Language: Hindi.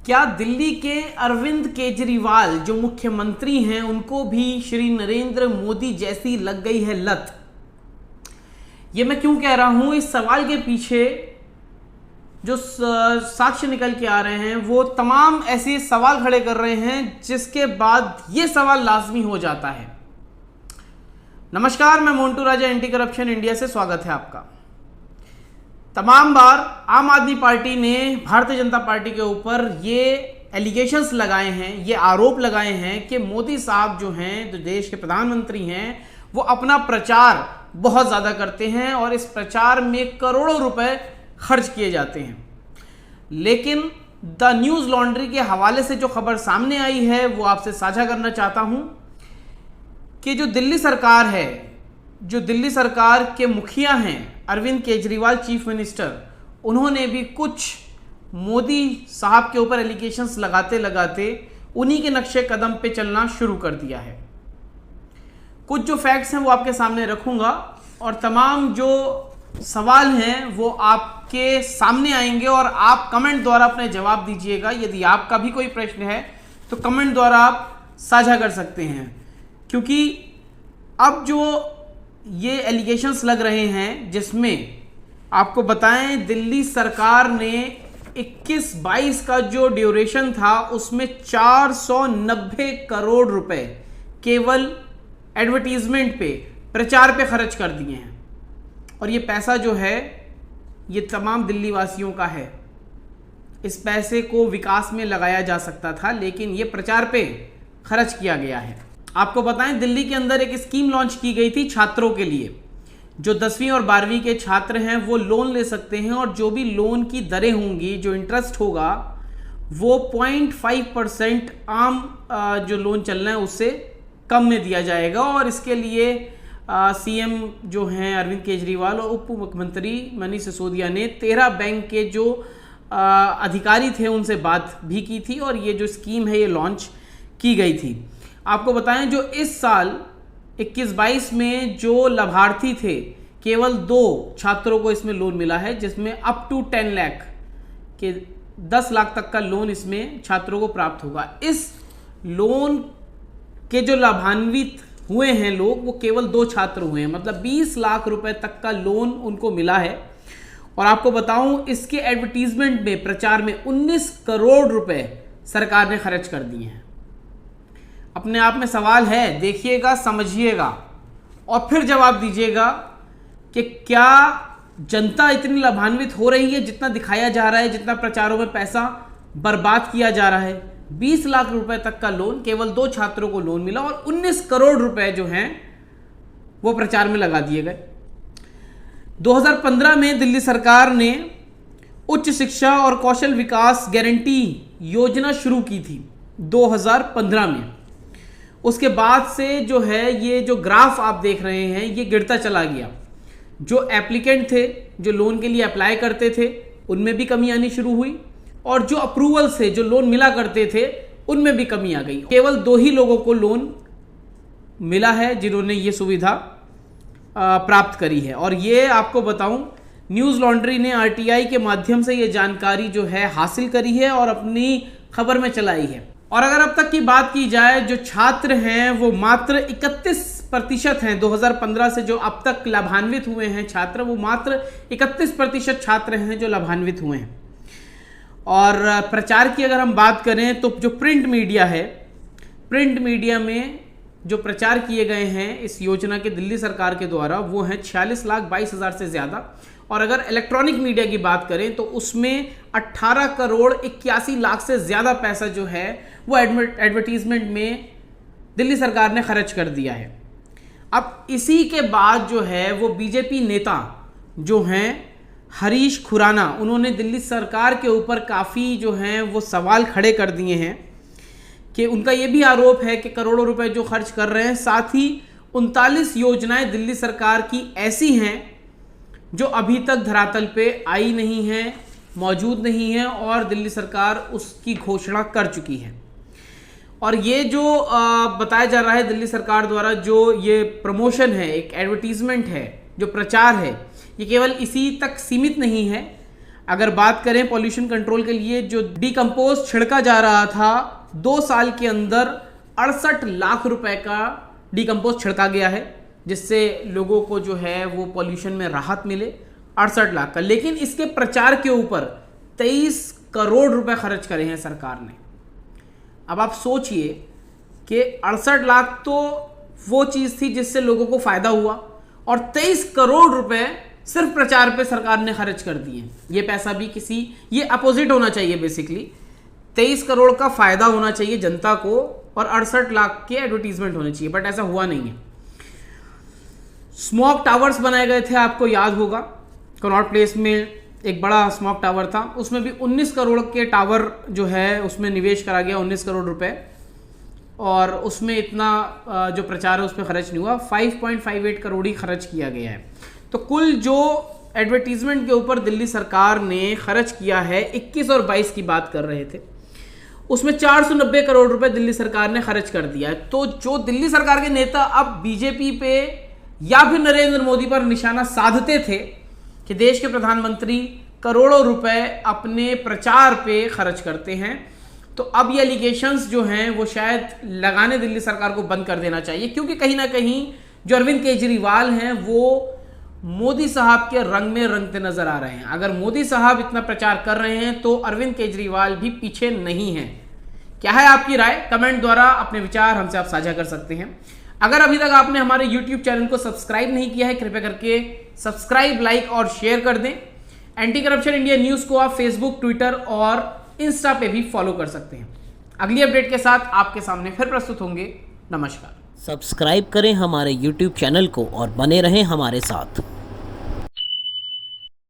क्या दिल्ली के अरविंद केजरीवाल जो मुख्यमंत्री हैं उनको भी श्री नरेंद्र मोदी जैसी लग गई है लत? ये मैं क्यों कह रहा हूं? इस सवाल के पीछे जो साक्ष्य निकल के आ रहे हैं वो तमाम ऐसे सवाल खड़े कर रहे हैं जिसके बाद ये सवाल लाजमी हो जाता है। नमस्कार, मैं मोंटू राजा एंटी करप्शन इंडिया से स्वागत है आपका। तमाम बार आम आदमी पार्टी ने भारतीय जनता पार्टी के ऊपर ये एलिगेशंस लगाए हैं, ये आरोप लगाए हैं कि मोदी साहब जो हैं, जो देश के प्रधानमंत्री हैं, वो अपना प्रचार बहुत ज़्यादा करते हैं और इस प्रचार में करोड़ों रुपए खर्च किए जाते हैं। लेकिन द न्यूज़ लॉन्ड्री के हवाले से जो खबर सामने आई है वो आपसे साझा करना चाहता हूं कि जो दिल्ली सरकार है, जो दिल्ली सरकार के मुखिया हैं अरविंद केजरीवाल चीफ मिनिस्टर, उन्होंने भी कुछ मोदी साहब के ऊपर एलिगेशंस लगाते लगाते उन्हीं के नक्शे कदम पे चलना शुरू कर दिया है। कुछ जो फैक्ट्स हैं वो आपके सामने रखूंगा और तमाम जो सवाल हैं वो आपके सामने आएंगे और आप कमेंट द्वारा अपने जवाब दीजिएगा। यदि आपका भी कोई प्रश्न है तो कमेंट द्वारा आप साझा कर सकते हैं, क्योंकि अब जो ये एलिगेशंस लग रहे हैं जिसमें आपको बताएं दिल्ली सरकार ने 21-22 का जो ड्यूरेशन था उसमें 490 करोड़ रुपए केवल एडवर्टीजमेंट पे, प्रचार पे खर्च कर दिए हैं। और ये पैसा जो है ये तमाम दिल्ली वासियों का है। इस पैसे को विकास में लगाया जा सकता था, लेकिन ये प्रचार पे खर्च किया गया है। आपको बताएं दिल्ली के अंदर एक स्कीम लॉन्च की गई थी छात्रों के लिए। जो 10वीं और 12वीं के छात्र हैं वो लोन ले सकते हैं और जो भी लोन की दरें होंगी, जो इंटरेस्ट होगा, वो 0.5% आम जो लोन चल रहा है उससे कम में दिया जाएगा। और इसके लिए सीएम जो हैं अरविंद केजरीवाल और उप मुख्यमंत्री मनीष सिसोदिया ने 13 बैंक के जो अधिकारी थे उनसे बात भी की थी और ये जो स्कीम है ये लॉन्च की गई थी। आपको बताएं जो इस साल 21-22 में जो लाभार्थी थे, केवल 2 छात्रों को इसमें लोन मिला है, जिसमें अप टू 10 लाख के 10 लाख तक का लोन इसमें छात्रों को प्राप्त होगा। इस लोन के जो लाभान्वित हुए हैं लोग वो केवल 2 छात्र हुए हैं, मतलब 20 लाख रुपए तक का लोन उनको मिला है। और आपको बताऊं इसके एडवर्टीजमेंट में, प्रचार में 19 करोड़ रुपए सरकार ने खर्च कर दिए हैं। अपने आप में सवाल है, देखिएगा, समझिएगा और फिर जवाब दीजिएगा कि क्या जनता इतनी लाभान्वित हो रही है जितना दिखाया जा रहा है, जितना प्रचारों में पैसा बर्बाद किया जा रहा है। 20 लाख रुपए तक का लोन, केवल 2 छात्रों को लोन मिला और 19 करोड़ रुपए जो हैं वो प्रचार में लगा दिए गए। 2015 में दिल्ली सरकार ने उच्च शिक्षा और कौशल विकास गारंटी योजना शुरू की थी 2015 में। उसके बाद से जो है ये जो ग्राफ आप देख रहे हैं ये गिरता चला गया। जो एप्लीकेंट थे, जो लोन के लिए अप्लाई करते थे, उनमें भी कमी आनी शुरू हुई और जो अप्रूवल से जो लोन मिला करते थे उनमें भी कमी आ गई। केवल 2 ही लोगों को लोन मिला है जिन्होंने ये सुविधा प्राप्त करी है। और ये आपको बताऊं न्यूज़ लॉन्ड्री ने आरटीआई के माध्यम से ये जानकारी जो है हासिल करी है और अपनी खबर में चलाई है। और अगर अब तक की बात की जाए, जो छात्र हैं वो मात्र 31% हैं। 2015 से जो अब तक लाभान्वित हुए हैं छात्र, वो मात्र 31% छात्र हैं जो लाभान्वित हुए हैं। और प्रचार की अगर हम बात करें तो जो प्रिंट मीडिया है, प्रिंट मीडिया में जो प्रचार किए गए हैं इस योजना के दिल्ली सरकार के द्वारा वो हैं 46,22,000 से ज़्यादा। और अगर इलेक्ट्रॉनिक मीडिया की बात करें तो उसमें 18 करोड़ 81 लाख से ज़्यादा पैसा जो है वो एडवर्टीजमेंट में दिल्ली सरकार ने खर्च कर दिया है। अब इसी के बाद जो है वो बीजेपी नेता जो हैं हरीश खुराना, उन्होंने दिल्ली सरकार के ऊपर काफ़ी जो हैं वो सवाल खड़े कर दिए हैं कि उनका ये भी आरोप है कि करोड़ों रुपए जो खर्च कर रहे हैं, साथ ही 39 योजनाएं दिल्ली सरकार की ऐसी हैं जो अभी तक धरातल पे आई नहीं है, मौजूद नहीं है और दिल्ली सरकार उसकी घोषणा कर चुकी है। और ये जो बताया जा रहा है दिल्ली सरकार द्वारा, जो ये प्रमोशन है, एक एडवर्टीजमेंट है, जो प्रचार है, ये केवल इसी तक सीमित नहीं है। अगर बात करें पॉल्यूशन कंट्रोल के लिए जो डीकंपोज छिड़का जा रहा था, 2 साल के अंदर 68 लाख रुपए का डीकंपोज छिड़का गया है, जिससे लोगों को जो है वो पॉल्यूशन में राहत मिले, 68 लाख का। लेकिन इसके प्रचार के ऊपर 23 करोड़ रुपए खर्च करे हैं सरकार ने। अब आप सोचिए कि 68 लाख तो वो चीज़ थी जिससे लोगों को फायदा हुआ, और 23 करोड़ रुपए सिर्फ प्रचार पे सरकार ने खर्च कर दिए। ये पैसा भी ये अपोजिट होना चाहिए बेसिकली, 23 करोड़ का फायदा होना चाहिए जनता को और 68 लाख के एडवर्टीजमेंट होने चाहिए, बट ऐसा हुआ नहीं है। स्मोक टावर्स बनाए गए थे, आपको याद होगा, कनॉट प्लेस में एक बड़ा स्मोक टावर था, उसमें भी 19 करोड़ के टावर जो है उसमें निवेश करा गया, 19 करोड़ रुपए, और उसमें इतना जो प्रचार है उस पर खर्च नहीं हुआ, 5.58 करोड़ ही खर्च किया गया है। तो कुल जो एडवर्टीजमेंट के ऊपर दिल्ली सरकार ने खर्च किया है, 21 और 22 की बात कर रहे थे, उसमें 490 करोड़ रुपए दिल्ली सरकार ने खर्च कर दिया है। तो जो दिल्ली सरकार के नेता अब बीजेपी पे या फिर नरेंद्र मोदी पर निशाना साधते थे कि देश के प्रधानमंत्री करोड़ों रुपए अपने प्रचार पे खर्च करते हैं, तो अब ये एलिगेशंस जो हैं वो शायद लगाने दिल्ली सरकार को बंद कर देना चाहिए, क्योंकि कहीं ना कहीं जो अरविंद केजरीवाल हैं वो मोदी साहब के रंग में रंगते नजर आ रहे हैं। अगर मोदी साहब इतना प्रचार कर रहे हैं तो अरविंद केजरीवाल भी पीछे नहीं है। क्या है आपकी राय? कमेंट द्वारा अपने विचार हमसे आप साझा कर सकते हैं। अगर अभी तक आपने हमारे YouTube चैनल को सब्सक्राइब नहीं किया है, कृपया करके सब्सक्राइब, लाइक और शेयर कर दें। एंटी करप्शन इंडिया न्यूज को आप फेसबुक, ट्विटर और इंस्टा पे भी फॉलो कर सकते हैं। अगली अपडेट के साथ आपके सामने फिर प्रस्तुत होंगे। नमस्कार। सब्सक्राइब करें हमारे YouTube चैनल को और बने रहें हमारे साथ।